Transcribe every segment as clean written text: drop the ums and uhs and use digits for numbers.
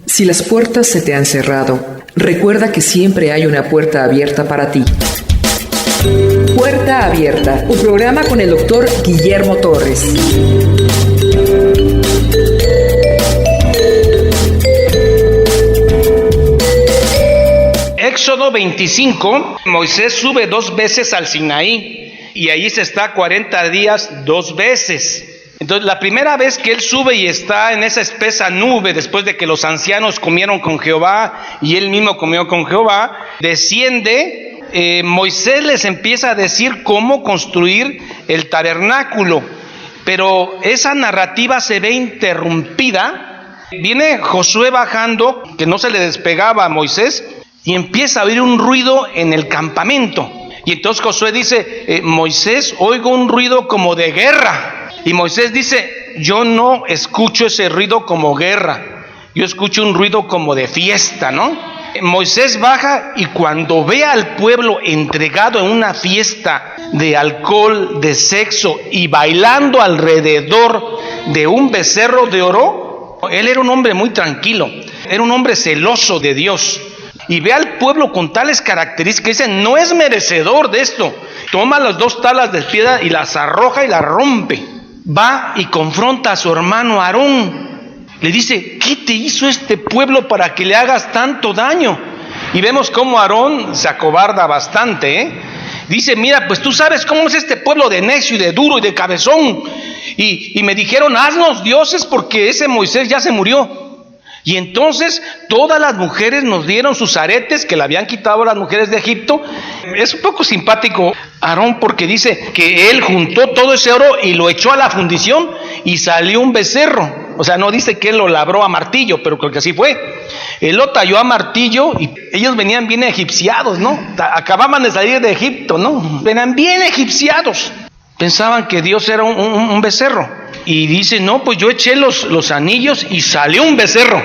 Si las puertas se te han cerrado, recuerda que siempre hay una puerta abierta para ti. Puerta Abierta, un programa con el doctor Guillermo Torres. Éxodo 25, Moisés sube 2 veces al Sinaí y allí se está 40 días 2 veces. Entonces, la primera vez que él sube y está en esa espesa nube, después de que los ancianos comieron con Jehová y él mismo comió con Jehová, desciende, Moisés les empieza a decir cómo construir el tabernáculo, pero esa narrativa se ve interrumpida. Viene Josué bajando, que no se le despegaba a Moisés, y empieza a oír un ruido en el campamento. Y entonces Josué dice, Moisés, oigo un ruido como de guerra. Y Moisés dice, yo no escucho ese ruido como guerra, yo escucho un ruido como de fiesta, ¿no? Moisés baja y cuando ve al pueblo entregado en una fiesta de alcohol, de sexo y bailando alrededor de un becerro de oro, él era un hombre muy tranquilo, era un hombre celoso de Dios. Y ve al pueblo con tales características, dice, no es merecedor de esto. Toma las 2 tablas de piedra y las arroja y las rompe. Va y confronta a su hermano Aarón. Le dice, ¿qué te hizo este pueblo para que le hagas tanto daño? Y vemos cómo Aarón se acobarda bastante, Dice, mira, pues tú sabes cómo es este pueblo de necio y de duro y de cabezón. Y me dijeron, haznos dioses porque ese Moisés ya se murió. Y entonces todas las mujeres nos dieron sus aretes que le habían quitado a las mujeres de Egipto. Es un poco simpático Aarón porque dice que él juntó todo ese oro y lo echó a la fundición y salió un becerro. O sea, no dice que él lo labró a martillo, pero creo que así fue. Él lo talló a martillo y ellos venían bien egipciados, ¿no? Acababan de salir de Egipto, ¿no? Venían bien egipciados. Pensaban que Dios era un becerro. Y dice, no, pues yo eché los anillos y salió un becerro.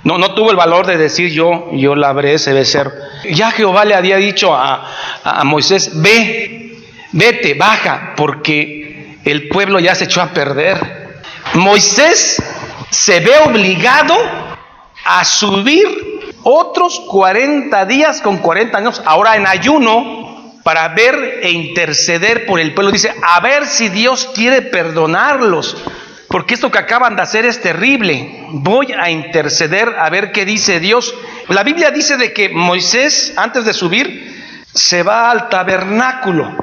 No tuvo el valor de decir yo labré ese becerro. Ya Jehová le había dicho a Moisés, vete, baja, porque el pueblo ya se echó a perder. Moisés se ve obligado a subir otros 40 días con 40 años, ahora en ayuno, para ver e interceder por el pueblo. Dice, a ver si Dios quiere perdonarlos, porque esto que acaban de hacer es terrible. Voy a interceder a ver qué dice Dios. La Biblia dice de que Moisés, antes de subir, se va al tabernáculo.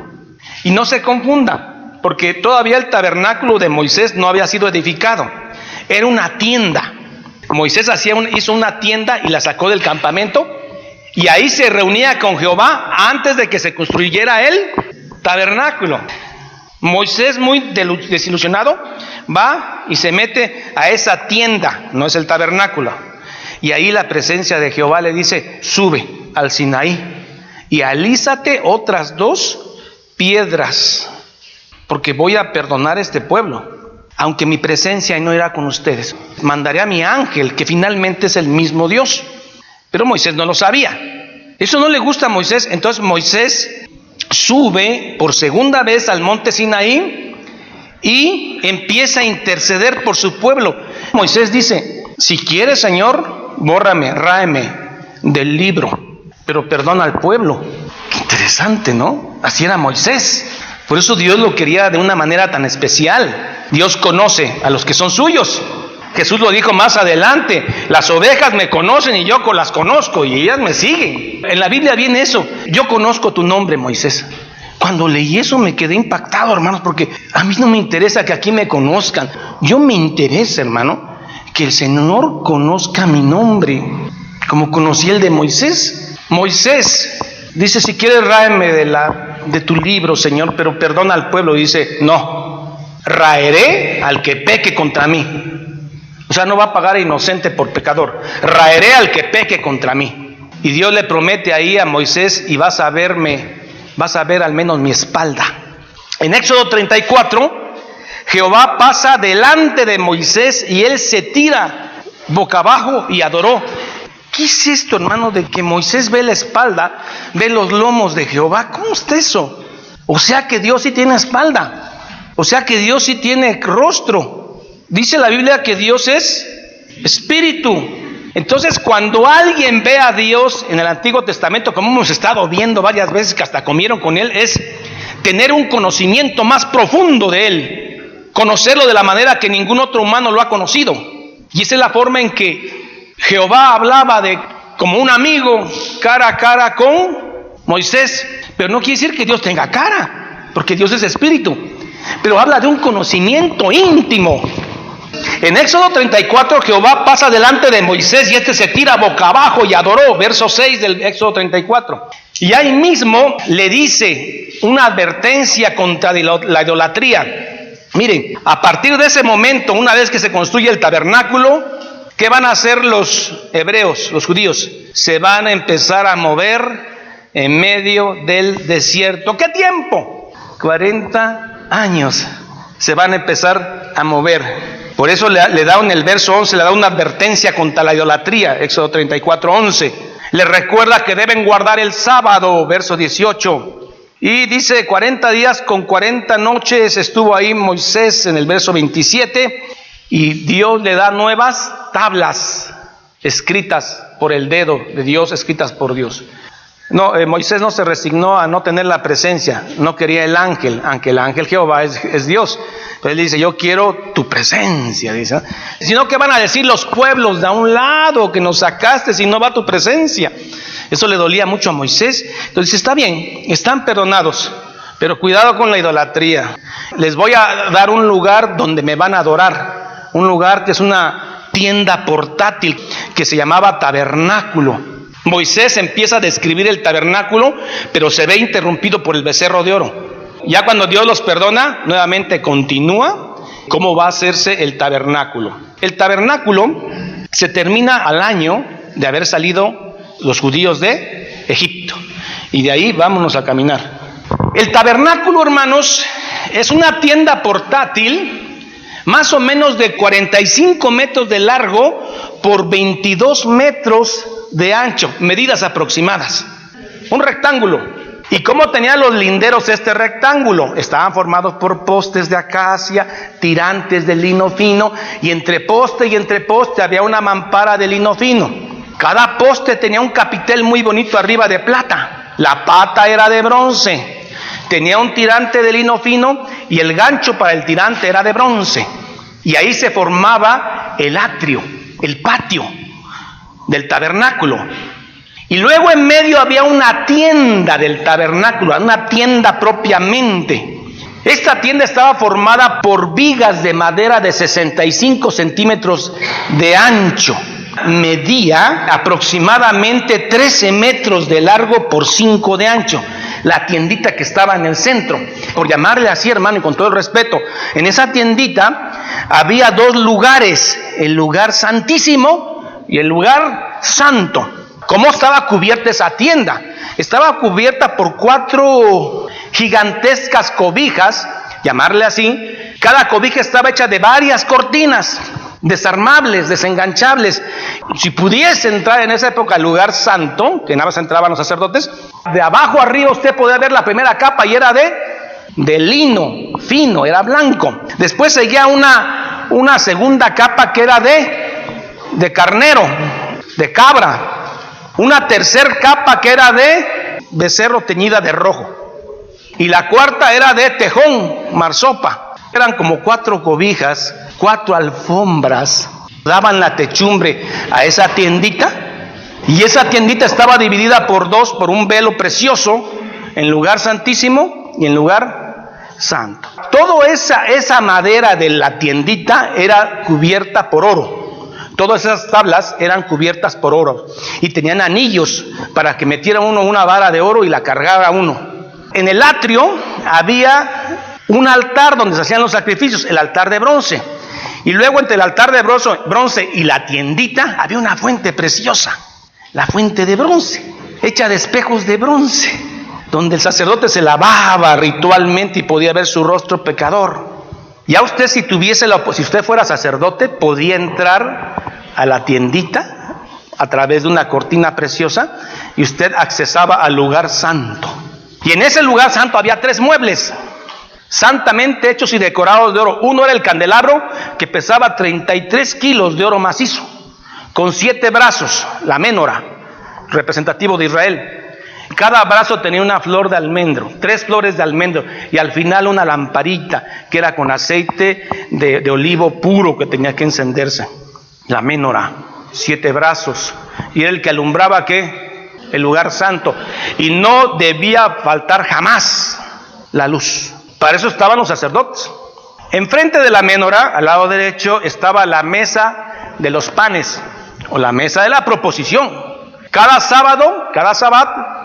Y no se confunda, porque todavía el tabernáculo de Moisés no había sido edificado. Era una tienda. Moisés hizo una tienda y la sacó del campamento. Y ahí se reunía con Jehová antes de que se construyera el tabernáculo. Moisés, muy desilusionado, va y se mete a esa tienda, no es el tabernáculo. Y ahí la presencia de Jehová le dice, sube al Sinaí y alízate otras 2 piedras, porque voy a perdonar a este pueblo. Aunque mi presencia no irá con ustedes, mandaré a mi ángel, que finalmente es el mismo Dios. Pero Moisés no lo sabía. Eso no le gusta a Moisés. Entonces Moisés sube por segunda vez al monte Sinaí y empieza a interceder por su pueblo. Moisés dice, si quieres, Señor, bórrame, ráeme del libro, pero perdona al pueblo. Qué interesante, ¿no? Así era Moisés. Por eso Dios lo quería de una manera tan especial. Dios conoce a los que son suyos. Jesús lo dijo más adelante, las ovejas me conocen y yo las conozco y ellas me siguen. En la Biblia viene eso, yo conozco tu nombre, Moisés. Cuando leí eso me quedé impactado, hermanos, porque a mí no me interesa que aquí me conozcan. Yo me interesa, hermano, que el Señor conozca mi nombre, como conocí el de Moisés. Moisés dice, si quieres ráeme de tu libro, Señor, pero perdona al pueblo. Y dice, no, raeré al que peque contra mí. O sea, no va a pagar a inocente por pecador. Raeré al que peque contra mí. Y Dios le promete ahí a Moisés, y vas a ver al menos mi espalda. En Éxodo 34, Jehová pasa delante de Moisés y él se tira boca abajo y adoró. ¿Qué es esto, hermano, de que Moisés ve la espalda, ve los lomos de Jehová? ¿Cómo está eso? O sea que Dios sí tiene espalda. O sea que Dios sí tiene rostro. Dice la Biblia que Dios es espíritu. Entonces, cuando alguien ve a Dios en el Antiguo Testamento, como hemos estado viendo varias veces que hasta comieron con Él, es tener un conocimiento más profundo de Él, conocerlo de la manera que ningún otro humano lo ha conocido. Y esa es la forma en que Jehová hablaba como un amigo, cara a cara con Moisés. Pero no quiere decir que Dios tenga cara, porque Dios es espíritu. Pero habla de un conocimiento íntimo. En Éxodo 34, Jehová pasa delante de Moisés y este se tira boca abajo y adoró. Verso 6 del Éxodo 34. Y ahí mismo le dice una advertencia contra la idolatría. Miren, a partir de ese momento, una vez que se construye el tabernáculo, ¿qué van a hacer los hebreos, los judíos? Se van a empezar a mover en medio del desierto. ¿Qué tiempo? 40 años. Se van a empezar a mover. Por eso le da en el verso 11, le da una advertencia contra la idolatría, Éxodo 34, 11. Le recuerda que deben guardar el sábado, verso 18. Y dice, 40 días con 40 noches estuvo ahí Moisés en el verso 27. Y Dios le da nuevas tablas escritas por el dedo de Dios, escritas por Dios. No, Moisés no se resignó a no tener la presencia, no quería el ángel, aunque el ángel Jehová es Dios. Pero él dice, yo quiero tu presencia, dice. Sino que van a decir los pueblos de a un lado que nos sacaste si no va tu presencia. Eso le dolía mucho a Moisés. Entonces está bien, están perdonados, pero cuidado con la idolatría. Les voy a dar un lugar donde me van a adorar, un lugar que es una tienda portátil que se llamaba tabernáculo. Moisés empieza a describir el tabernáculo, pero se ve interrumpido por el becerro de oro. Ya cuando Dios los perdona, nuevamente continúa cómo va a hacerse el tabernáculo. El tabernáculo se termina al año de haber salido los judíos de Egipto. Y de ahí vámonos a caminar. El tabernáculo, hermanos, es una tienda portátil más o menos de 45 metros de largo por 22 metros de ancho, medidas aproximadas. Un rectángulo. ¿Y cómo tenía los linderos este rectángulo? Estaban formados por postes de acacia, tirantes de lino fino, y entre poste y entre poste había una mampara de lino fino. Cada poste tenía un capitel muy bonito arriba de plata. La pata era de bronce. Tenía un tirante de lino fino y el gancho para el tirante era de bronce. Y ahí se formaba el atrio, el patio del tabernáculo. Y luego en medio había una tienda del tabernáculo, una tienda propiamente. Esta tienda estaba formada por vigas de madera de 65 centímetros de ancho. Medía aproximadamente 13 metros de largo por 5 de ancho. La tiendita que estaba en el centro, por llamarle así, hermano, y con todo el respeto, en esa tiendita había dos lugares, el lugar santísimo y el lugar santo. ¿Cómo estaba cubierta esa tienda? Estaba cubierta por 4 gigantescas cobijas, llamarle así. Cada cobija estaba hecha de varias cortinas, desarmables, desenganchables. Si pudiese entrar en esa época al lugar santo, que nada más entraban los sacerdotes, de abajo arriba usted podía ver la primera capa y era de lino fino, era blanco. Después seguía una segunda capa que era de carnero, de cabra. Una tercera capa que era de becerro teñida de rojo. Y la cuarta era de tejón, marsopa. Eran como 4 cobijas, 4 alfombras. Daban la techumbre a esa tiendita. Y esa tiendita estaba dividida por 2, por un velo precioso, en lugar santísimo y en lugar santo. Toda esa madera de la tiendita era cubierta por oro. Todas esas tablas eran cubiertas por oro y tenían anillos para que metiera uno una vara de oro y la cargara uno. En el atrio había un altar donde se hacían los sacrificios, el altar de bronce. Y luego entre el altar de bronce y la tiendita había una fuente preciosa, la fuente de bronce, hecha de espejos de bronce, donde el sacerdote se lavaba ritualmente y podía ver su rostro pecador. Ya usted si usted fuera sacerdote, podía entrar a la tiendita a través de una cortina preciosa y usted accesaba al lugar santo. Y en ese lugar santo había 3 muebles, santamente hechos y decorados de oro. Uno era el candelabro, que pesaba 33 kilos de oro macizo. con 7 brazos, la ménora, representativo de Israel. Cada brazo tenía una flor de almendro, 3 flores de almendro, y al final una lamparita que era con aceite de olivo puro que tenía que encenderse. La ménora, 7 brazos, y era el que alumbraba ¿qué? El lugar santo, y no debía faltar jamás la luz. Para eso estaban los sacerdotes. Enfrente de la ménora, al lado derecho, estaba la mesa de los panes, o la mesa de la proposición. Cada sábado,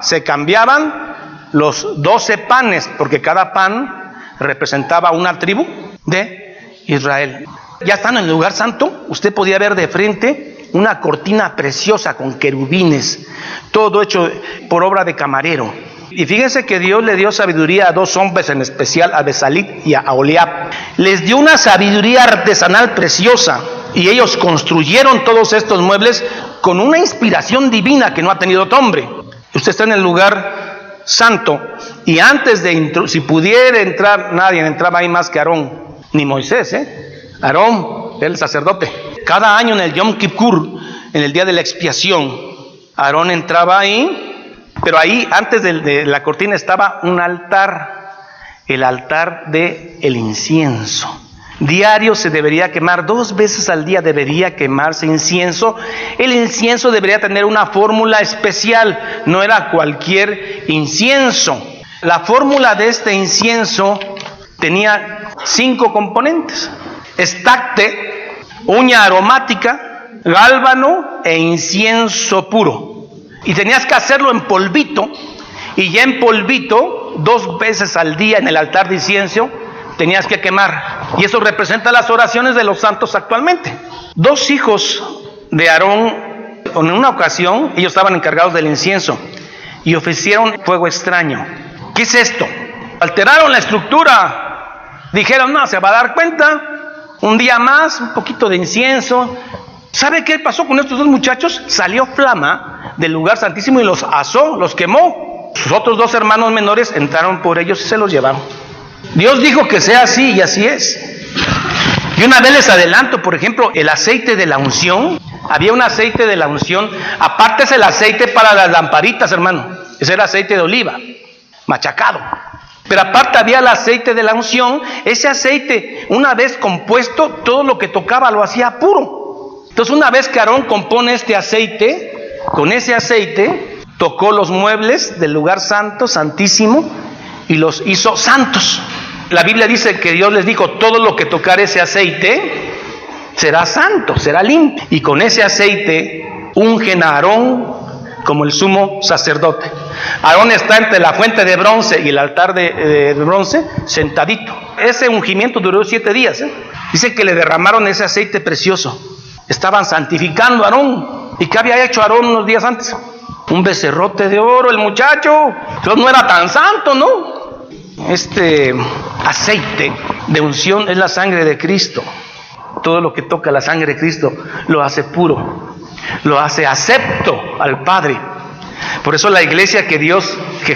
se cambiaban los 12 panes, porque cada pan representaba una tribu de Israel. Ya estando en el lugar santo, usted podía ver de frente una cortina preciosa con querubines, todo hecho por obra de camarero. Y fíjense que Dios le dio sabiduría a 2 hombres en especial, a Besalit y a Aholiab. Les dio una sabiduría artesanal preciosa, y ellos construyeron todos estos muebles con una inspiración divina que no ha tenido otro hombre. Usted está en el lugar santo, y antes de si pudiera entrar, nadie entraba ahí más que Aarón, ni Moisés, Aarón era el sacerdote. Cada año en el Yom Kippur, en el día de la expiación, Aarón entraba ahí, pero ahí antes de la cortina estaba un altar, el altar del incienso. Diario se debería quemar, 2 veces al día debería quemarse incienso. El incienso debería tener una fórmula especial, no era cualquier incienso. La fórmula de este incienso tenía 5 componentes: estacte, uña aromática, gálbano e incienso puro. Y tenías que hacerlo en polvito, y ya en polvito 2 veces al día en el altar de incienso tenías que quemar. Y eso representa las oraciones de los santos actualmente. 2 hijos de Aarón, en una ocasión, ellos estaban encargados del incienso y ofrecieron fuego extraño. ¿Qué es esto? Alteraron la estructura. Dijeron, no, se va a dar cuenta. Un día más, un poquito de incienso. ¿Sabe qué pasó con estos 2 muchachos? Salió flama del lugar santísimo y los asó, los quemó. Sus otros 2 hermanos menores entraron por ellos y se los llevaron. Dios dijo que sea así, y así es. Y una vez les adelanto, por ejemplo, el aceite de la unción. Había un aceite de la unción. Aparte es el aceite para las lamparitas, hermano. Ese era aceite de oliva, machacado. Pero aparte había el aceite de la unción. Ese aceite, una vez compuesto, todo lo que tocaba lo hacía puro. Entonces, una vez que Aarón compone este aceite, con ese aceite tocó los muebles del lugar santo, santísimo, y los hizo santos. La Biblia dice que Dios les dijo, todo lo que tocar ese aceite será santo, será limpio. Y con ese aceite ungen a Aarón como el sumo sacerdote. Aarón está entre la fuente de bronce y el altar de bronce, sentadito. Ese ungimiento duró 7 días. Dice que le derramaron ese aceite precioso. Estaban santificando a Aarón. ¿Y qué había hecho Aarón unos días antes? Un becerrote de oro, el muchacho. Entonces no era tan santo, ¿no? Este aceite de unción es la sangre de Cristo. Todo lo que toca la sangre de Cristo lo hace puro, lo hace acepto al Padre. Por eso la iglesia que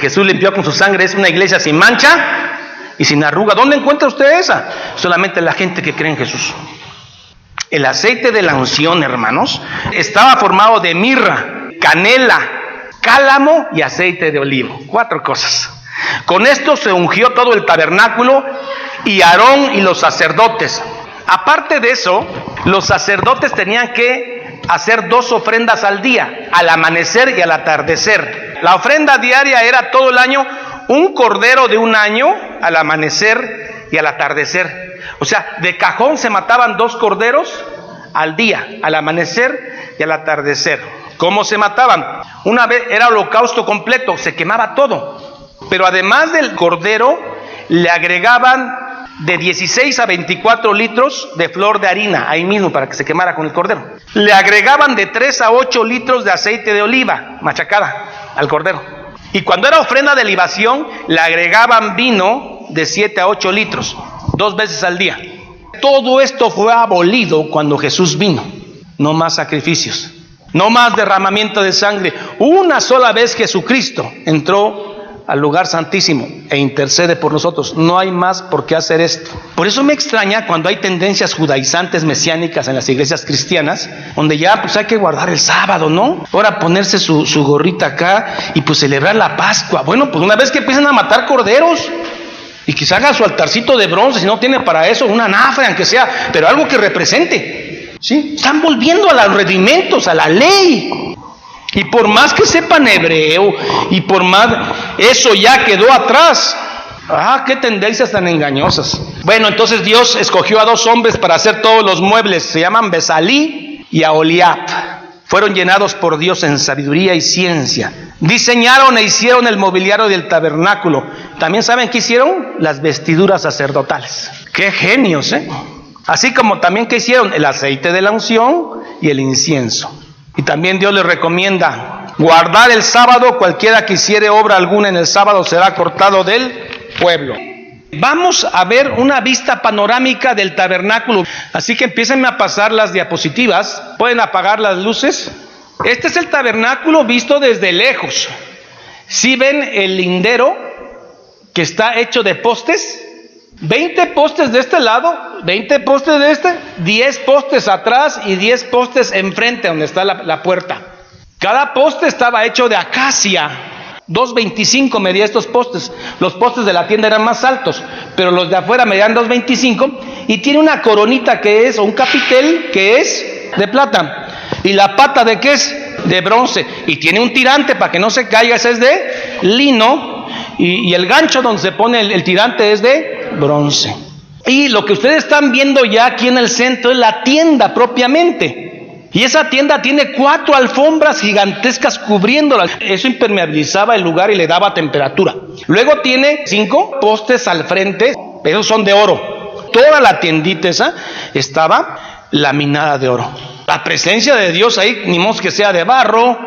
Jesús limpió con su sangre es una iglesia sin mancha y sin arruga. ¿Dónde encuentra usted esa? Solamente la gente que cree en Jesús. El aceite de la unción, hermanos, estaba formado de mirra, canela, cálamo y aceite de olivo. 4 cosas. Con esto se ungió todo el tabernáculo y Aarón y los sacerdotes. Aparte de eso, los sacerdotes tenían que hacer 2 ofrendas al día, al amanecer y al atardecer. La ofrenda diaria era todo el año un cordero de 1 año al amanecer y al atardecer. O sea, de cajón se mataban 2 corderos al día, al amanecer y al atardecer. ¿Cómo se mataban? Una vez era holocausto completo, se quemaba todo. Pero además del cordero, le agregaban de 16 a 24 litros de flor de harina, ahí mismo para que se quemara con el cordero. Le agregaban de 3 a 8 litros de aceite de oliva, machacada, al cordero. Y cuando era ofrenda de libación, le agregaban vino de 7 a 8 litros, 2 veces al día. Todo esto fue abolido cuando Jesús vino. No más sacrificios, no más derramamiento de sangre. Una sola vez Jesucristo entró al lugar santísimo e intercede por nosotros. No hay más por qué hacer esto. Por eso me extraña cuando hay tendencias judaizantes mesiánicas en las iglesias cristianas, donde ya pues hay que guardar el sábado, ¿no? Ahora ponerse su gorrita acá y pues celebrar la Pascua. Bueno, pues una vez que empiezan a matar corderos y que se haga su altarcito de bronce, si no tiene para eso una anafre, aunque sea, pero algo que represente, ¿sí? Están volviendo a los rudimentos, a la ley. Y por más que sepan hebreo, y por más, eso ya quedó atrás. Qué tendencias tan engañosas. Bueno, entonces Dios escogió a 2 hombres para hacer todos los muebles. Se llaman Besalí y Aholiab. Fueron llenados por Dios en sabiduría y ciencia. Diseñaron e hicieron el mobiliario del tabernáculo. También saben qué hicieron, las vestiduras sacerdotales. Qué genios, ¿eh? Así como también que hicieron el aceite de la unción y el incienso. Y también Dios les recomienda guardar el sábado. Cualquiera que hiciere obra alguna en el sábado será cortado del pueblo. Vamos a ver una vista panorámica del tabernáculo. Así que empiecen a pasar las diapositivas. Pueden apagar las luces. Este es el tabernáculo visto desde lejos. ¿Sí ven el lindero que está hecho de postes? 20 postes de este lado, 20 postes de este, 10 postes atrás y 10 postes enfrente donde está la puerta. Cada poste estaba hecho de acacia. 2.25 medía estos postes. Los postes de la tienda eran más altos, pero los de afuera medían 2.25, y tiene una coronita que es, o un capitel que es de plata. ¿Y la pata de qué es? De bronce. Y tiene un tirante para que no se caiga, ese es de lino. Y el gancho donde se pone el tirante es de bronce. Y lo que ustedes están viendo ya aquí en el centro es la tienda propiamente. Y esa tienda tiene 4 alfombras gigantescas cubriéndola. Eso impermeabilizaba el lugar y le daba temperatura. Luego tiene 5 postes al frente, esos son de oro. Toda la tiendita esa estaba laminada de oro. La presencia de Dios ahí, ni modo que sea de barro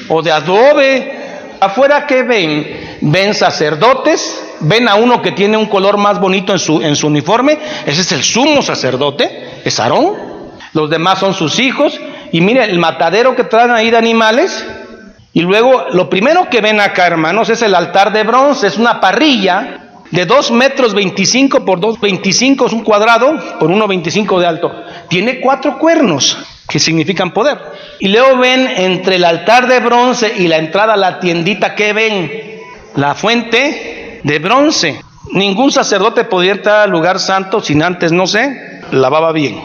o de adobe. Afuera, ¿qué ven? Ven sacerdotes, ven a uno que tiene un color más bonito en su uniforme. Ese es el sumo sacerdote, es Aarón. Los demás son sus hijos. Y miren el matadero que traen ahí de animales. Y luego lo primero que ven acá, hermanos, es el altar de bronce. Es una parrilla de 2 metros 25 por 2.25, es un cuadrado por 1.25 de alto. Tiene 4 cuernos que significan poder. Y luego ven entre el altar de bronce y la entrada a la tiendita, ¿qué ven? La fuente de bronce. Ningún sacerdote podía entrar al lugar santo sin antes, no sé, lavaba bien.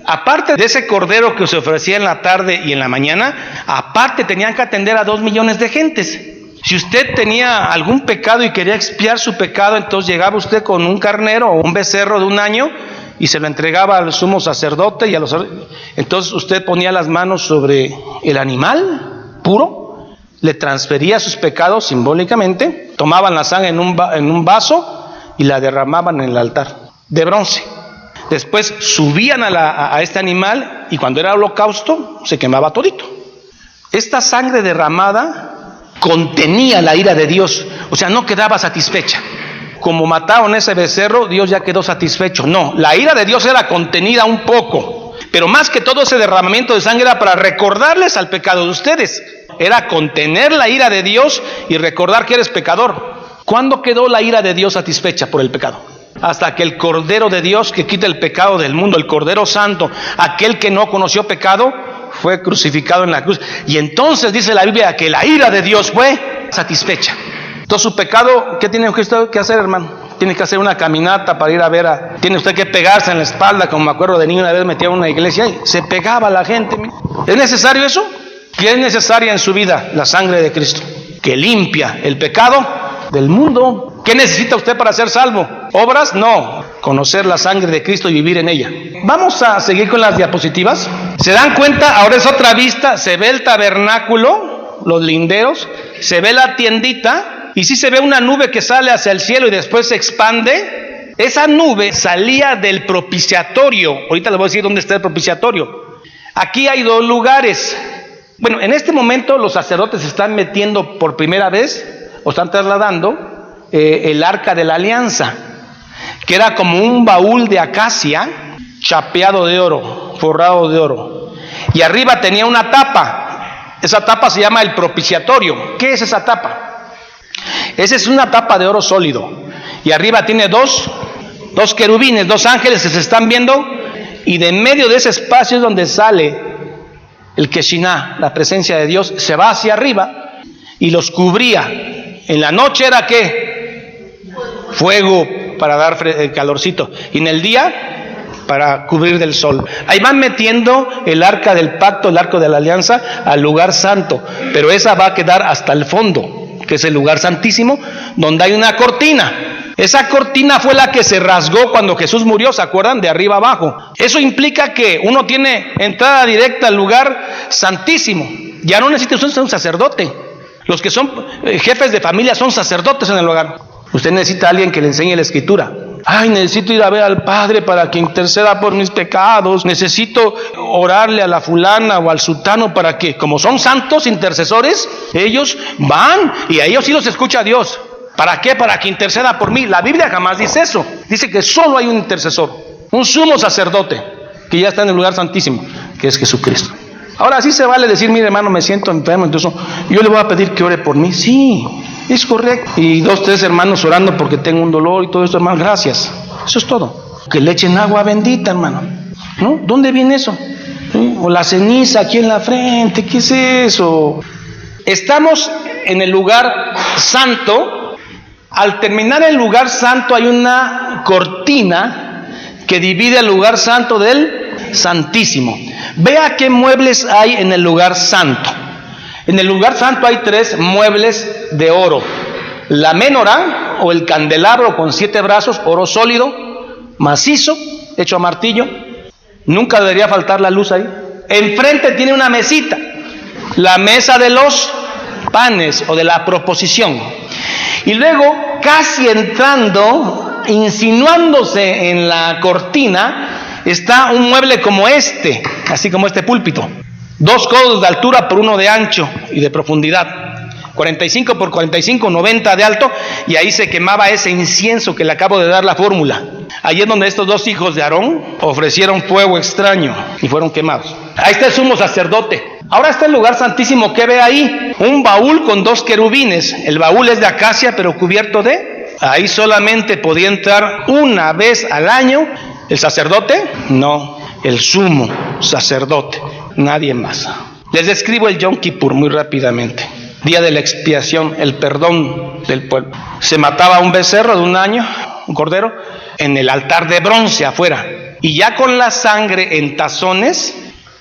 Aparte de ese cordero que se ofrecía en la tarde y en la mañana, aparte tenían que atender a 2 millones de gentes. Si usted tenía algún pecado y quería expiar su pecado, entonces llegaba usted con un carnero o un becerro de 1 año y se lo entregaba al sumo sacerdote y a los. Entonces usted ponía las manos sobre el animal puro, le transfería sus pecados simbólicamente, tomaban la sangre en un vaso y la derramaban en el altar de bronce. Después subían a este animal y cuando era holocausto se quemaba todito. Esta sangre derramada contenía la ira de Dios, o sea, no quedaba satisfecha. Como mataron ese becerro, Dios ya quedó satisfecho. No, la ira de Dios era contenida un poco, pero más que todo ese derramamiento de sangre era para recordarles al pecado de ustedes. Era contener la ira de Dios y recordar que eres pecador. ¿Cuándo quedó la ira de Dios satisfecha por el pecado? Hasta que el Cordero de Dios que quita el pecado del mundo, el Cordero Santo, aquel que no conoció pecado, fue crucificado en la cruz. Y entonces dice la Biblia que la ira de Dios fue satisfecha. Entonces su pecado, ¿qué tiene usted que hacer, hermano? Tiene que hacer una caminata para ir a ver tiene usted que pegarse en la espalda, como me acuerdo de niño una vez metía a una iglesia y se pegaba la gente. ¿Es necesario eso? ¿Qué es necesaria en su vida? La sangre de Cristo, que limpia el pecado del mundo. ¿Qué necesita usted para ser salvo? ¿Obras? No. Conocer la sangre de Cristo y vivir en ella. Vamos a seguir con las diapositivas. ¿Se dan cuenta? Ahora es otra vista. Se ve el tabernáculo, los linderos, se ve la tiendita y sí se ve una nube que sale hacia el cielo y después se expande. Esa nube salía del propiciatorio. Ahorita les voy a decir dónde está el propiciatorio. Aquí hay 2 lugares. Bueno, en este momento los sacerdotes están metiendo por primera vez, o están trasladando, el arca de la alianza, que era como un baúl de acacia, chapeado de oro, forrado de oro. Y arriba tenía una tapa. Esa tapa se llama el propiciatorio. ¿Qué es esa tapa? Esa es una tapa de oro sólido. Y arriba tiene dos querubines, 2 ángeles que se están viendo. Y de en medio de ese espacio es donde sale el Keshiná, la presencia de Dios. Se va hacia arriba y los cubría. En la noche era ¿qué? Fuego para dar calorcito. Y en el día para cubrir del sol. Ahí van metiendo el arca del pacto, el arca de la alianza, al lugar santo, pero esa va a quedar hasta el fondo, que es el lugar santísimo, donde hay una cortina. Esa cortina fue la que se rasgó cuando Jesús murió, ¿se acuerdan? De arriba abajo. Eso implica que uno tiene entrada directa al lugar santísimo. Ya no necesita usted ser un sacerdote. Los que son jefes de familia son sacerdotes en el hogar. Usted necesita a alguien que le enseñe la escritura. Ay, necesito ir a ver al Padre para que interceda por mis pecados. Necesito orarle a la fulana o al sultano para que, como son santos intercesores, ellos van y a ellos sí los escucha Dios. ¿Para qué? Para que interceda por mí. La Biblia jamás dice eso. Dice que solo hay un intercesor, un sumo sacerdote, que ya está en el lugar santísimo, que es Jesucristo. Ahora sí se vale decir, mire hermano, me siento enfermo, entonces yo le voy a pedir que ore por mí. Sí, es correcto. Y 2, 3 hermanos orando porque tengo un dolor y todo esto, hermano, gracias. Eso es todo. Que le echen agua bendita, hermano. ¿No? ¿Dónde viene eso? ¿Sí? O la ceniza aquí en la frente, ¿qué es eso? Estamos en el lugar santo. Al terminar el lugar santo hay una cortina que divide el lugar santo del santísimo. Vea qué muebles hay en el lugar santo. En el lugar santo hay 3 muebles de oro. La menorá o el candelabro con 7 brazos, oro sólido, macizo, hecho a martillo. Nunca debería faltar la luz ahí. Enfrente tiene una mesita, la mesa de los panes o de la proposición. Y luego, casi entrando, insinuándose en la cortina, está un mueble como este, así como este púlpito. 2 codos de altura por 1 de ancho y de profundidad. 45 por 45, 90 de alto, y ahí se quemaba ese incienso que le acabo de dar la fórmula. Allí es donde estos 2 hijos de Aarón ofrecieron fuego extraño y fueron quemados. Ahí está el sumo sacerdote. Ahora está el lugar santísimo. ¿Qué ve ahí? Un baúl con 2 querubines. El baúl es de acacia, pero cubierto de... Ahí solamente podía entrar una vez al año. ¿El sacerdote? No, el sumo sacerdote. Nadie más. Les describo el Yom Kippur muy rápidamente. Día de la expiación, el perdón del pueblo. Se mataba un becerro de 1 año, un cordero, en el altar de bronce afuera. Y ya con la sangre en tazones,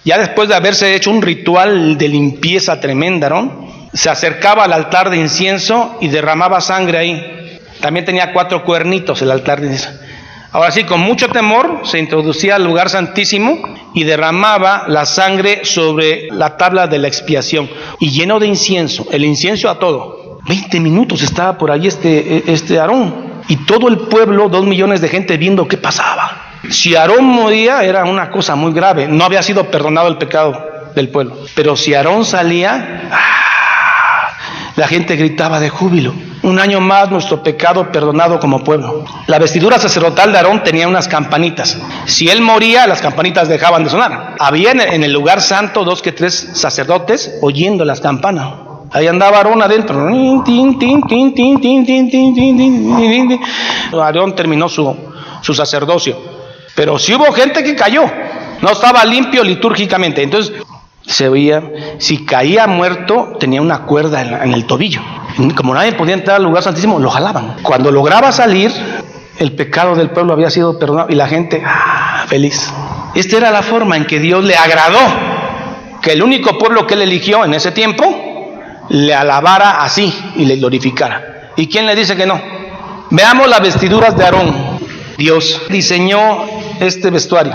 ya después de haberse hecho un ritual de limpieza tremenda, ¿no? Se acercaba al altar de incienso y derramaba sangre ahí. También tenía 4 cuernitos el altar de incienso. Ahora sí, con mucho temor, se introducía al lugar santísimo y derramaba la sangre sobre la tabla de la expiación. Y lleno de incienso, el incienso a todo. 20 minutos estaba por ahí este Aarón. Y todo el pueblo, 2 millones de gente viendo qué pasaba. Si Aarón moría era una cosa muy grave. No había sido perdonado el pecado del pueblo. Pero si Aarón salía, la gente gritaba de júbilo. 1 año más nuestro pecado perdonado como pueblo. La vestidura sacerdotal de Aarón tenía unas campanitas. Si él moría, las campanitas dejaban de sonar. Había en el lugar santo 2 que 3 sacerdotes oyendo las campanas. Ahí andaba Aarón adentro. Aarón terminó su sacerdocio. Pero sí hubo gente que cayó. No estaba limpio litúrgicamente. Entonces se veía, si caía muerto, tenía una cuerda en el tobillo. Como nadie podía entrar al lugar santísimo, lo jalaban. Cuando lograba salir, el pecado del pueblo había sido perdonado y la gente, feliz. Esta era la forma en que Dios le agradó que el único pueblo que él eligió en ese tiempo le alabara así y le glorificara. ¿Y quién le dice que no? Veamos las vestiduras de Aarón. Dios diseñó este vestuario.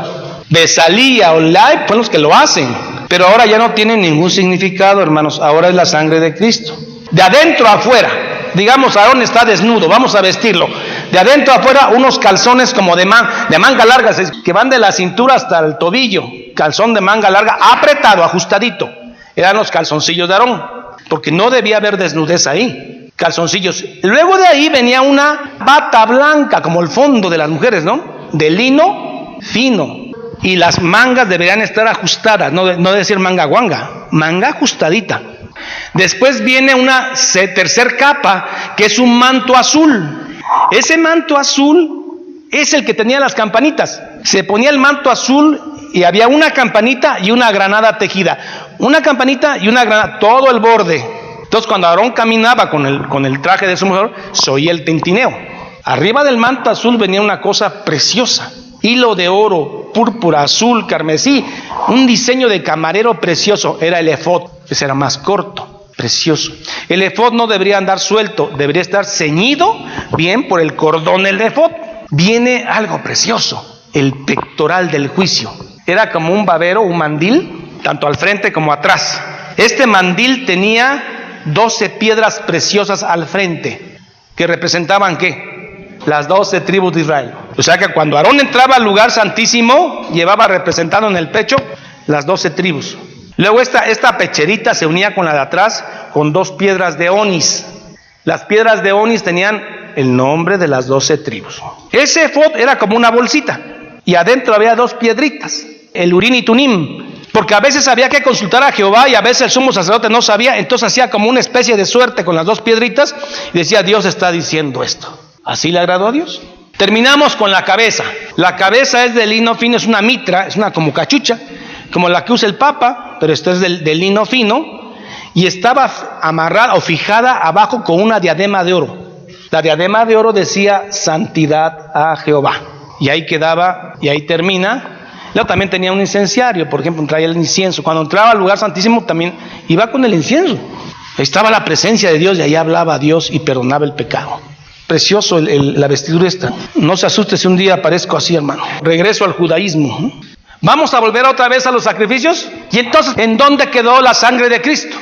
Besalí y Aholai fueron los que lo hacen, pero ahora ya no tiene ningún significado, hermanos. Ahora es la sangre de Cristo. De adentro a afuera, digamos, Aarón está desnudo, vamos a vestirlo. De adentro a afuera, unos calzones como de manga larga, que van de la cintura hasta el tobillo. Calzón de manga larga, apretado, ajustadito. Eran los calzoncillos de Aarón, porque no debía haber desnudez ahí. Calzoncillos. Luego de ahí venía una bata blanca, como el fondo de las mujeres, ¿no? De lino fino. Y las mangas deberían estar ajustadas, no decir manga guanga, manga ajustadita. Después viene una tercer capa, que es un manto azul. Ese manto azul es el que tenía las campanitas. Se ponía el manto azul y había una campanita y una granada tejida. Una campanita y una granada, todo el borde. Entonces cuando Aarón caminaba con el traje de sumo sacerdote, se oía el tintineo. Arriba del manto azul venía una cosa preciosa. Hilo de oro, púrpura, azul, carmesí. Un diseño de camarero precioso. Era el efod, ese era más corto. Precioso. El efod no debería andar suelto, debería estar ceñido bien por el cordón del efod. Viene algo precioso, el pectoral del juicio. Era como un babero, un mandil, tanto al frente como atrás. Este mandil tenía 12 piedras preciosas al frente, que representaban ¿qué? Las 12 tribus de Israel. O sea que cuando Aarón entraba al lugar santísimo, llevaba representado en el pecho las 12 tribus. Luego esta pecherita se unía con la de atrás con 2 piedras de onis. Las piedras de onis tenían el nombre de las 12 tribus. Ese efod era como una bolsita y adentro había 2 piedritas, el Urim y Tumim, porque a veces había que consultar a Jehová y a veces el sumo sacerdote no sabía, entonces hacía como una especie de suerte con las 2 piedritas y decía, Dios está diciendo esto. ¿Así le agradó a Dios? Terminamos con la cabeza. La cabeza es de lino fino, es una mitra, es una como cachucha, como la que usa el Papa, pero esto es de lino fino, y estaba amarrada o fijada abajo con una diadema de oro. La diadema de oro decía santidad a Jehová, y ahí quedaba, y ahí termina. Luego también tenía un incenciario, por ejemplo, traía el incienso. Cuando entraba al lugar santísimo también iba con el incienso. Ahí estaba la presencia de Dios y ahí hablaba a Dios y perdonaba el pecado. Precioso la vestidura esta. No se asuste si un día aparezco así, hermano. Regreso al judaísmo. Vamos a volver otra vez a los sacrificios. Y entonces, ¿en dónde quedó la sangre de Cristo?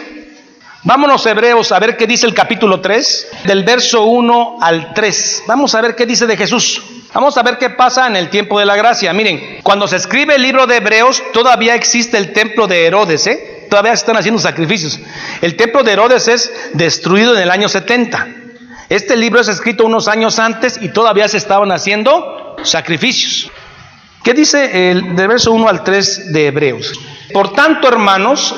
Vámonos a Hebreos a ver qué dice el capítulo 3, del verso 1 al 3. Vamos a ver qué dice de Jesús. Vamos a ver qué pasa en el tiempo de la gracia. Miren, cuando se escribe el libro de Hebreos, todavía existe el templo de Herodes, Todavía están haciendo sacrificios. El templo de Herodes es destruido en el año 70. Este libro es escrito unos años antes y todavía se estaban haciendo sacrificios. ¿Qué dice el del verso 1 al 3 de Hebreos? Por tanto, hermanos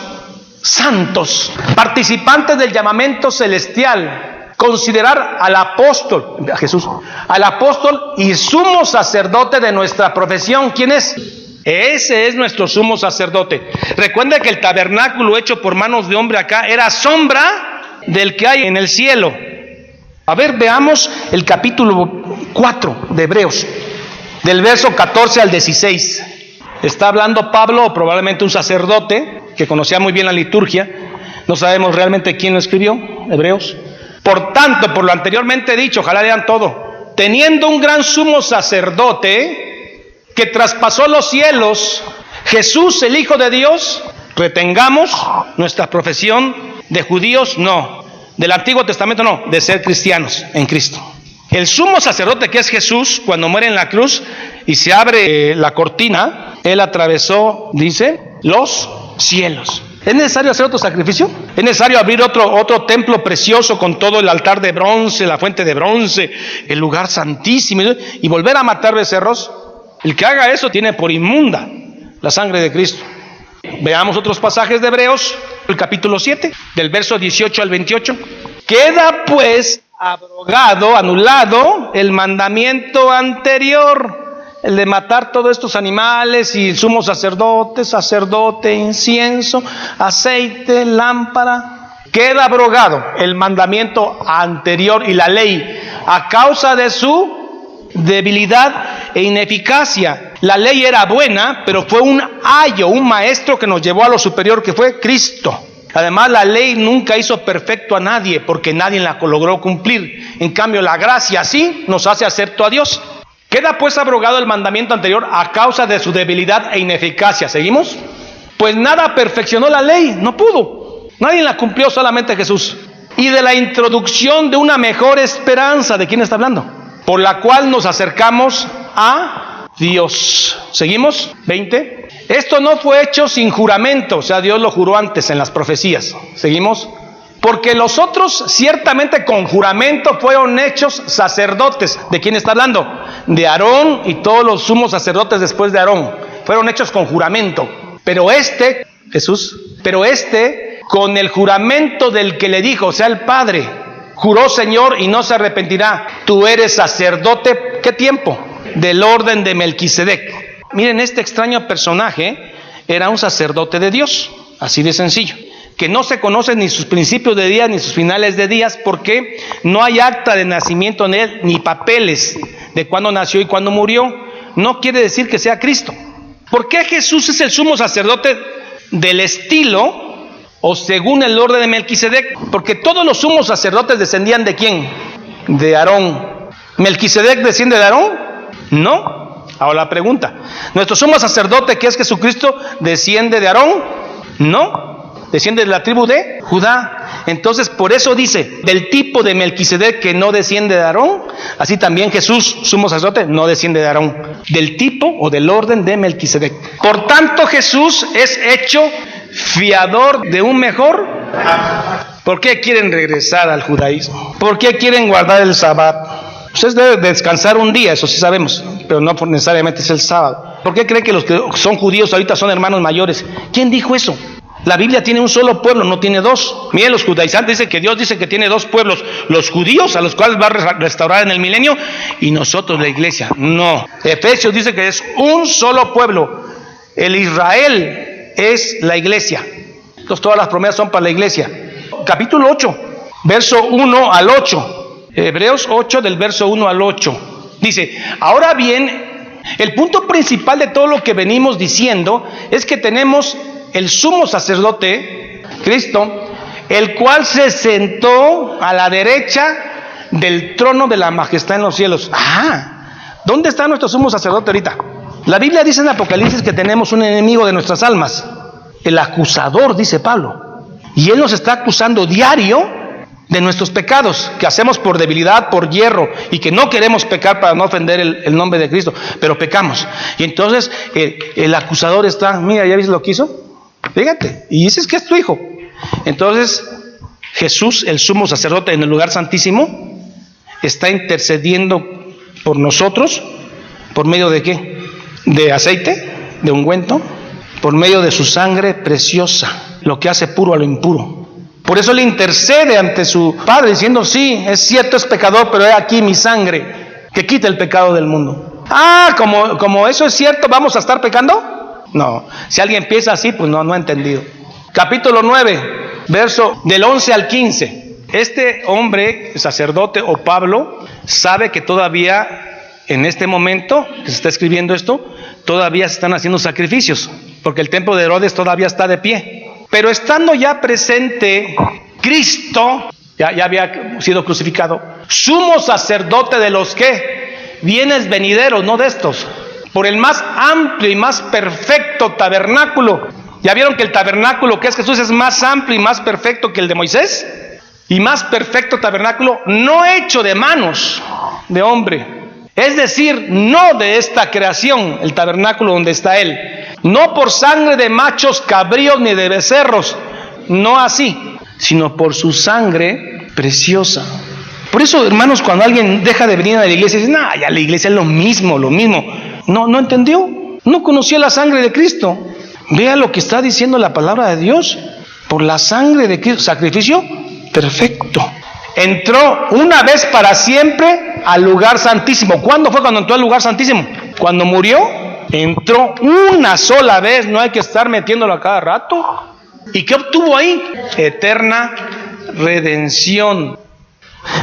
santos, participantes del llamamiento celestial, considerar al apóstol, a Jesús, al apóstol y sumo sacerdote de nuestra profesión. ¿Quién es? Ese es nuestro sumo sacerdote. Recuerda que el tabernáculo hecho por manos de hombre acá era sombra del que hay en el cielo. A ver, veamos el capítulo 4 de Hebreos, del verso 14 al 16. Está hablando Pablo, o probablemente un sacerdote que conocía muy bien la liturgia. No sabemos realmente quién lo escribió, Hebreos. Por tanto, por lo anteriormente dicho, ojalá lean todo. Teniendo un gran sumo sacerdote que traspasó los cielos, Jesús, el Hijo de Dios, retengamos nuestra profesión de judíos, no. Del Antiguo Testamento, no. De ser cristianos en Cristo. El sumo sacerdote, que es Jesús, cuando muere en la cruz y se abre la cortina, él atravesó, dice, los cielos. ¿Es necesario hacer otro sacrificio? ¿Es necesario abrir otro templo precioso con todo el altar de bronce, la fuente de bronce, el lugar santísimo y volver a matar becerros? El que haga eso tiene por inmunda la sangre de Cristo. Veamos otros pasajes de Hebreos, el capítulo 7, del verso 18 al 28. Queda pues abrogado, anulado el mandamiento anterior, el de matar todos estos animales y el sumo sacerdote, incienso, aceite, lámpara. Queda abrogado el mandamiento anterior y la ley a causa de su debilidad e ineficacia. La ley era buena, pero fue un ayo, un maestro que nos llevó a lo superior, que fue Cristo. Además, la ley nunca hizo perfecto a nadie, porque nadie la logró cumplir. En cambio, la gracia sí nos hace acepto a Dios. Queda pues abrogado el mandamiento anterior a causa de su debilidad e ineficacia. ¿Seguimos? Pues nada perfeccionó la ley, no pudo. Nadie la cumplió, solamente Jesús. Y de la introducción de una mejor esperanza, ¿de quién está hablando? Por la cual nos acercamos a Dios. ¿Seguimos? 20. Esto no fue hecho sin juramento, o sea, Dios lo juró antes en las profecías. ¿Seguimos? Porque los otros ciertamente con juramento fueron hechos sacerdotes. ¿De quién está hablando? De Aarón y todos los sumos sacerdotes después de Aarón. Fueron hechos con juramento. Pero Jesús, con el juramento del que le dijo, o sea, el Padre, juró Señor y no se arrepentirá, tú eres sacerdote, ¿qué tiempo? Del orden de Melquisedec. Miren, este extraño personaje era un sacerdote de Dios, así de sencillo, que no se conocen ni sus principios de días ni sus finales de días, porque no hay acta de nacimiento en él, ni papeles de cuándo nació y cuándo murió. No quiere decir que sea Cristo. ¿Por qué Jesús es el sumo sacerdote del estilo o según el orden de Melquisedec? Porque todos los sumos sacerdotes descendían ¿de quién? De Aarón. ¿Melquisedec desciende de Aarón? No. Ahora la pregunta, ¿nuestro sumo sacerdote, que es Jesucristo, desciende de Aarón? No. Desciende de la tribu de Judá. Entonces, por eso dice, del tipo de Melquisedec que no desciende de Aarón, así también Jesús, sumo sacerdote, no desciende de Aarón, del tipo o del orden de Melquisedec. Por tanto, Jesús es hecho fiador de un mejor. ¿Por qué quieren regresar al judaísmo? ¿Por qué quieren guardar el sábado? Ustedes deben descansar un día, eso sí sabemos, pero no necesariamente es el sábado. ¿Por qué creen que los que son judíos ahorita son hermanos mayores? ¿Quién dijo eso? La Biblia tiene un solo pueblo, no tiene dos. Miren, los judaizantes dicen que Dios dice que tiene dos pueblos, los judíos, a los cuales va a restaurar en el milenio, y nosotros, la iglesia. No. Efesios dice que es un solo pueblo. El Israel es la iglesia. Entonces todas las promesas son para la iglesia. Capítulo 8, verso 1 al 8. Hebreos 8, del verso 1 al 8. Dice, ahora bien, el punto principal de todo lo que venimos diciendo es que tenemos el sumo sacerdote, Cristo, el cual se sentó a la derecha del trono de la majestad en los cielos. ¿Dónde está nuestro sumo sacerdote ahorita? La Biblia dice en Apocalipsis que tenemos un enemigo de nuestras almas, el acusador, dice Pablo, y él nos está acusando diario de nuestros pecados, que hacemos por debilidad, por hierro, y que no queremos pecar para no ofender el nombre de Cristo, pero pecamos. Y entonces el acusador está, mira, ¿ya viste lo que hizo? Fíjate, y dices que es tu hijo. Entonces Jesús, el sumo sacerdote en el lugar santísimo, está intercediendo por nosotros. ¿Por medio de qué? De aceite, de ungüento, por medio de su sangre preciosa, lo que hace puro a lo impuro. Por eso le intercede ante su Padre diciendo, sí, es cierto, es pecador, pero he aquí mi sangre que quita el pecado del mundo. Como eso es cierto, ¿vamos a estar pecando? No, si alguien piensa así, pues no ha entendido. Capítulo 9, verso del 11 al 15. Este hombre, sacerdote o Pablo, sabe que todavía en este momento que se está escribiendo esto, todavía se están haciendo sacrificios, porque el templo de Herodes todavía está de pie. Pero estando ya presente Cristo, ya había sido crucificado, sumo sacerdote de los que bienes venideros, no de estos, por el más amplio y más perfecto tabernáculo. ¿Ya vieron que el tabernáculo que es Jesús es más amplio y más perfecto que el de Moisés? Y más perfecto tabernáculo no hecho de manos de hombre, es decir, no de esta creación, el tabernáculo donde está Él, no por sangre de machos cabríos ni de becerros, no así, sino por su sangre preciosa. Por eso, hermanos, cuando alguien deja de venir a la iglesia, dice, ya la iglesia es lo mismo. No entendió, no conocía la sangre de Cristo. Vea lo que está diciendo la palabra de Dios. Por la sangre de Cristo, sacrificio perfecto. Entró una vez para siempre al lugar santísimo. ¿Cuándo fue cuando entró al lugar santísimo? Cuando murió, entró una sola vez, no hay que estar metiéndolo a cada rato. ¿Y qué obtuvo ahí? Eterna redención.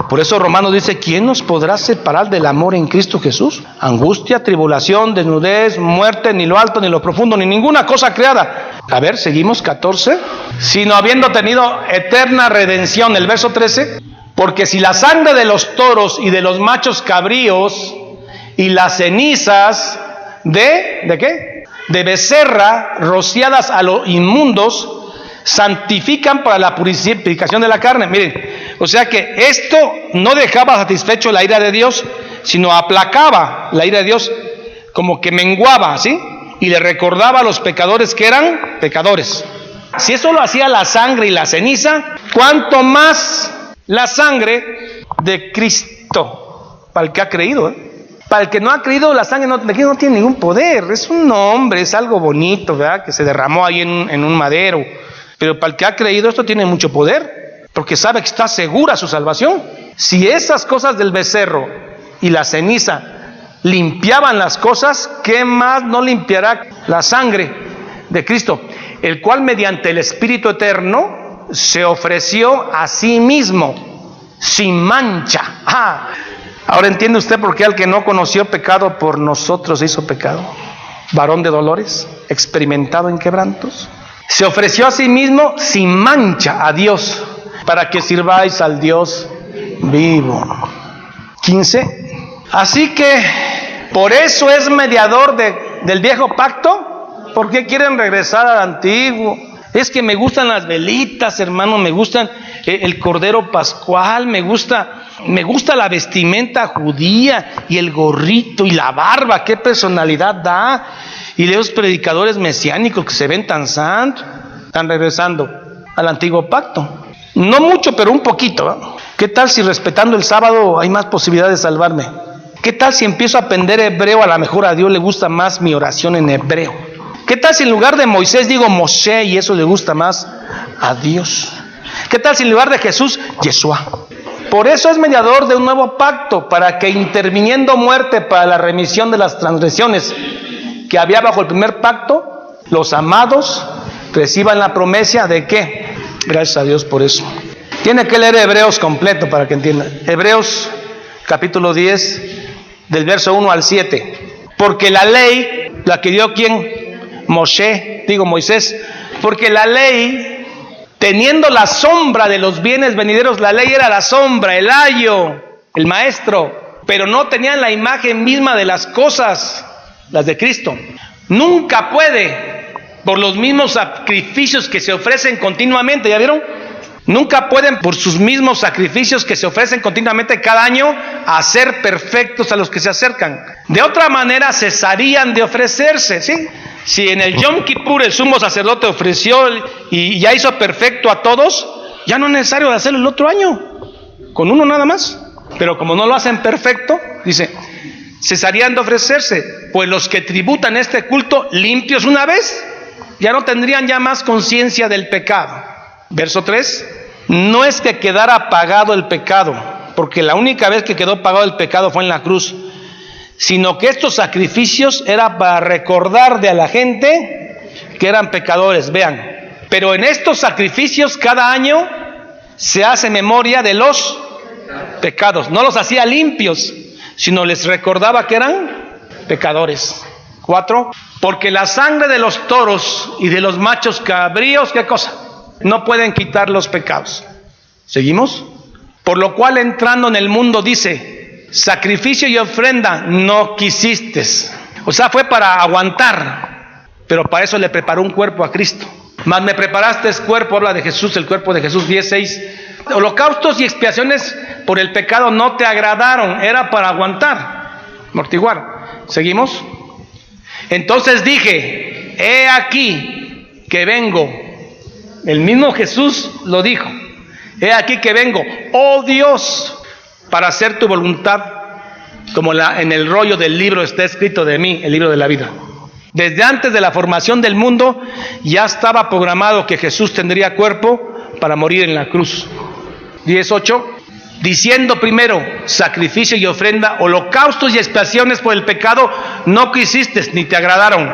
Por eso Romanos dice, ¿quién nos podrá separar del amor en Cristo Jesús? Angustia, tribulación, desnudez, muerte, ni lo alto, ni lo profundo, ni ninguna cosa creada. A ver, seguimos, 14. Sino habiendo tenido eterna redención, el verso 13. Porque si la sangre de los toros y de los machos cabríos y las cenizas ¿de qué? De becerra rociadas a los inmundos santifican para la purificación de la carne. Miren, o sea que esto no dejaba satisfecho la ira de Dios, sino aplacaba la ira de Dios, como que menguaba, ¿sí? Y le recordaba a los pecadores que eran pecadores. Si eso lo hacía la sangre y la ceniza, ¿cuánto más la sangre de Cristo? Para el que ha creído, Para el que no ha creído, la sangre de Cristo no tiene ningún poder. Es un nombre, es algo bonito, ¿verdad? Que se derramó ahí en un madero. Pero para el que ha creído esto tiene mucho poder, porque sabe que está segura su salvación. Si esas cosas del becerro y la ceniza limpiaban las cosas, ¿qué más no limpiará la sangre de Cristo? El cual mediante el Espíritu Eterno se ofreció a sí mismo, sin mancha. Ahora entiende usted por qué al que no conoció pecado por nosotros hizo pecado. Varón de dolores, experimentado en quebrantos. Se ofreció a sí mismo sin mancha a Dios, para que sirváis al Dios vivo. 15. Así que por eso es mediador del viejo pacto. ¿Por qué quieren regresar al antiguo? Es que me gustan las velitas, hermano, me gustan el cordero pascual, me gusta la vestimenta judía y el gorrito y la barba, qué personalidad da. Y los predicadores mesiánicos que se ven tan santos, están regresando al antiguo pacto. No mucho, pero un poquito, ¿no? ¿Qué tal si respetando el sábado hay más posibilidad de salvarme? ¿Qué tal si empiezo a aprender hebreo? A lo mejor a Dios le gusta más mi oración en hebreo. ¿Qué tal si en lugar de Moisés digo Moshe y eso le gusta más a Dios? ¿Qué tal si en lugar de Jesús, Yeshua? Por eso es mediador de un nuevo pacto, para que interviniendo muerte para la remisión de las transgresiones que había bajo el primer pacto, los amados reciban la promesa de ¿qué? Gracias a Dios por eso. Tiene que leer Hebreos completo para que entienda. Hebreos capítulo 10, del verso 1 al 7. Porque la ley, la que dio ¿quién? Moisés. Porque la ley, teniendo la sombra de los bienes venideros, la ley era la sombra, el ayo, el maestro, pero no tenían la imagen misma de las cosas, las de Cristo. Nunca puede, por los mismos sacrificios que se ofrecen continuamente, ¿ya vieron? Nunca pueden, por sus mismos sacrificios que se ofrecen continuamente cada año, hacer perfectos a los que se acercan. De otra manera cesarían de ofrecerse, ¿sí? Si en el Yom Kippur el sumo sacerdote ofreció y ya hizo perfecto a todos, ya no es necesario hacerlo el otro año, con uno nada más. Pero como no lo hacen perfecto, dice, cesarían de ofrecerse, pues los que tributan este culto limpios una vez, ya no tendrían ya más conciencia del pecado. Verso 3, no es que quedara pagado el pecado, porque la única vez que quedó pagado el pecado fue en la cruz, sino que estos sacrificios era para recordarle a la gente que eran pecadores. Vean, pero en estos sacrificios cada año se hace memoria de los pecados, no los hacía limpios, sino les recordaba que eran pecadores. 4, porque la sangre de los toros y de los machos cabríos, ¿qué cosa? No pueden quitar los pecados. ¿Seguimos? Por lo cual entrando en el mundo dice, sacrificio y ofrenda no quisiste. O sea, fue para aguantar, pero para eso le preparó un cuerpo a Cristo. Mas me preparaste cuerpo, habla de Jesús, el cuerpo de Jesús. 10:6. Holocaustos y expiaciones por el pecado no te agradaron, era para aguantar, amortiguar. ¿Seguimos? Entonces dije, he aquí que vengo. El mismo Jesús lo dijo. He aquí que vengo, oh Dios, para hacer tu voluntad, como en el rollo del libro está escrito de mí, el libro de la vida. Desde antes de la formación del mundo ya estaba programado que Jesús tendría cuerpo para morir en la cruz. 10:8, diciendo primero, sacrificio y ofrenda, holocaustos y expiaciones por el pecado no quisiste ni te agradaron,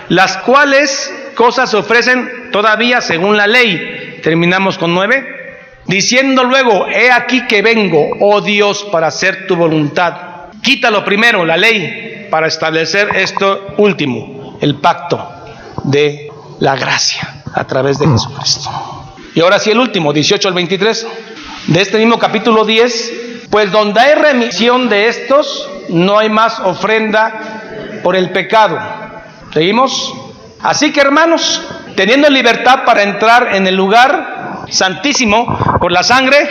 las cuales cosas se ofrecen todavía según la ley. Terminamos con 9. Diciendo luego, he aquí que vengo, oh Dios, para hacer tu voluntad. Quítalo primero, la ley, para establecer esto último, el pacto de la gracia a través de Jesucristo. Y ahora sí el último, 18 al 23, de este mismo capítulo 10. Pues donde hay remisión de estos, no hay más ofrenda por el pecado. ¿Seguimos? Así que hermanos, teniendo libertad para entrar en el lugar santísimo por la sangre,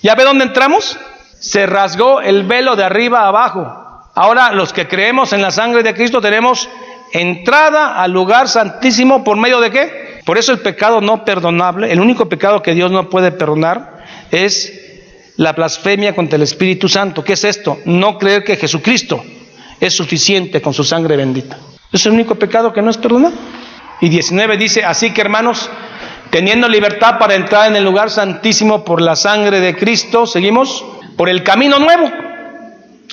¿ya ve dónde entramos? Se rasgó el velo de arriba a abajo. Ahora los que creemos en la sangre de Cristo tenemos entrada al lugar santísimo. ¿Por medio de qué? Por eso el pecado no perdonable, el único pecado que Dios no puede perdonar es la blasfemia contra el Espíritu Santo. ¿Qué es esto? No creer que Jesucristo es suficiente con su sangre bendita. Es el único pecado que no es perdonado. Y 19 dice, así que hermanos, teniendo libertad para entrar en el lugar santísimo por la sangre de Cristo, seguimos, por el camino nuevo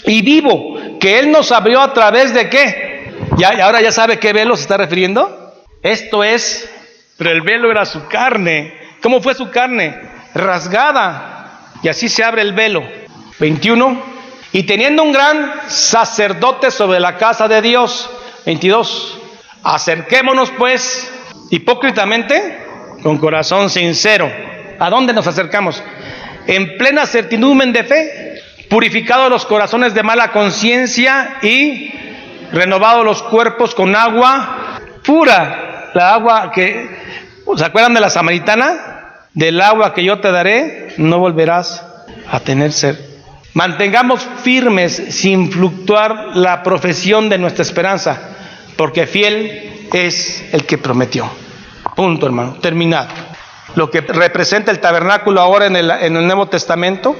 y vivo que Él nos abrió a través de ¿qué? Ahora ya sabe qué velo se está refiriendo. Esto es, pero el velo era su carne. ¿Cómo fue su carne? Rasgada, y así se abre el velo. 21, y teniendo un gran sacerdote sobre la casa de Dios. 22, acerquémonos pues hipócritamente con corazón sincero. ¿A dónde nos acercamos? En plena certidumbre de fe, purificados los corazones de mala conciencia y renovados los cuerpos con agua pura. La agua que, ¿se acuerdan de la samaritana? Del agua que yo te daré, no volverás a tener sed. Mantengamos firmes sin fluctuar la profesión de nuestra esperanza, porque fiel es el que prometió. Punto, hermano, terminado. Lo que representa el tabernáculo ahora en el Nuevo Testamento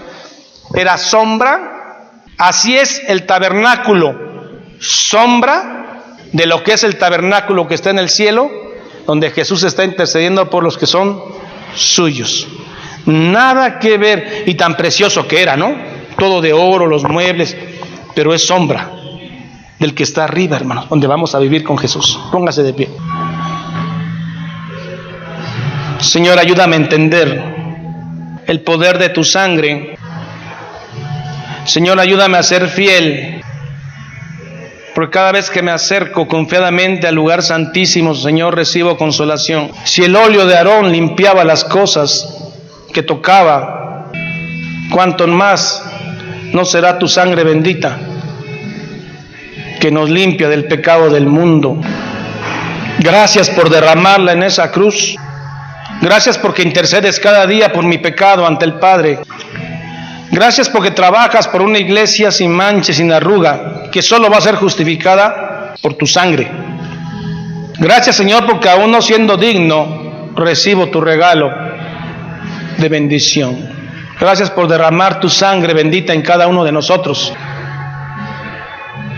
era sombra. Así es el tabernáculo, sombra de lo que es el tabernáculo que está en el cielo, donde Jesús está intercediendo por los que son suyos. Nada que ver, y tan precioso que era, ¿no? Todo de oro, los muebles, pero es sombra del que está arriba, hermanos, donde vamos a vivir con Jesús. Póngase de pie. Señor, ayúdame a entender el poder de tu sangre. Señor, ayúdame a ser fiel, porque cada vez que me acerco confiadamente al lugar santísimo, Señor, recibo consolación. Si el óleo de Aarón limpiaba las cosas que tocaba, cuánto más no será tu sangre bendita que nos limpia del pecado del mundo. Gracias por derramarla en esa cruz. Gracias porque intercedes cada día por mi pecado ante el Padre. Gracias porque trabajas por una iglesia sin mancha, sin arruga, que solo va a ser justificada por tu sangre. Gracias, Señor, porque aún no siendo digno, recibo tu regalo de bendición. Gracias por derramar tu sangre bendita en cada uno de nosotros.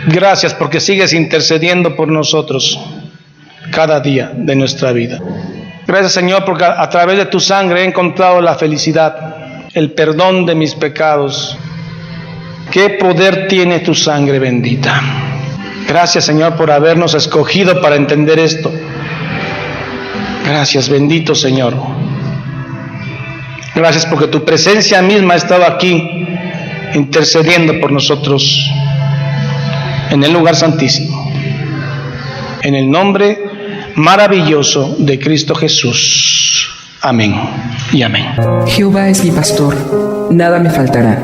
Gracias porque sigues intercediendo por nosotros cada día de nuestra vida. Gracias, Señor, porque a través de tu sangre he encontrado la felicidad, el perdón de mis pecados. ¿Qué poder tiene tu sangre bendita? Gracias, Señor, por habernos escogido para entender esto. Gracias, bendito Señor. Gracias porque tu presencia misma ha estado aquí intercediendo por nosotros en el lugar santísimo. En el nombre maravilloso de Cristo Jesús. Amén y amén. Jehová es mi pastor, nada me faltará.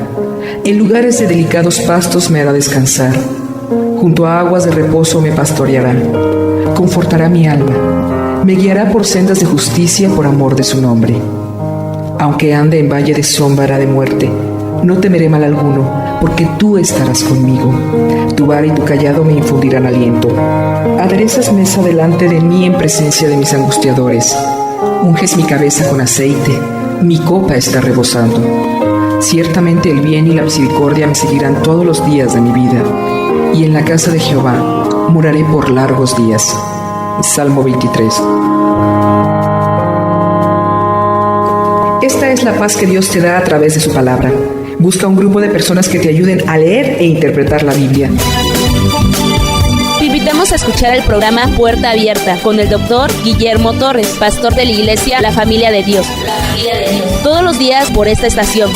En lugares de delicados pastos me hará descansar. Junto a aguas de reposo me pastoreará. Confortará mi alma. Me guiará por sendas de justicia por amor de su nombre. Aunque ande en valle de sombra de muerte, no temeré mal alguno, porque tú estarás conmigo. Tu vara y tu cayado me infundirán aliento. Aderezas mesa delante de mí en presencia de mis angustiadores. Unges mi cabeza con aceite, mi copa está rebosando. Ciertamente el bien y la misericordia me seguirán todos los días de mi vida, y en la casa de Jehová moraré por largos días. Salmo 23. Esta es la paz que Dios te da a través de su palabra. Busca un grupo de personas que te ayuden a leer e interpretar la Biblia. Te invitamos a escuchar el programa Puerta Abierta con el Dr. Guillermo Torres, pastor de la iglesia La Familia de Dios. Todos los días por esta estación.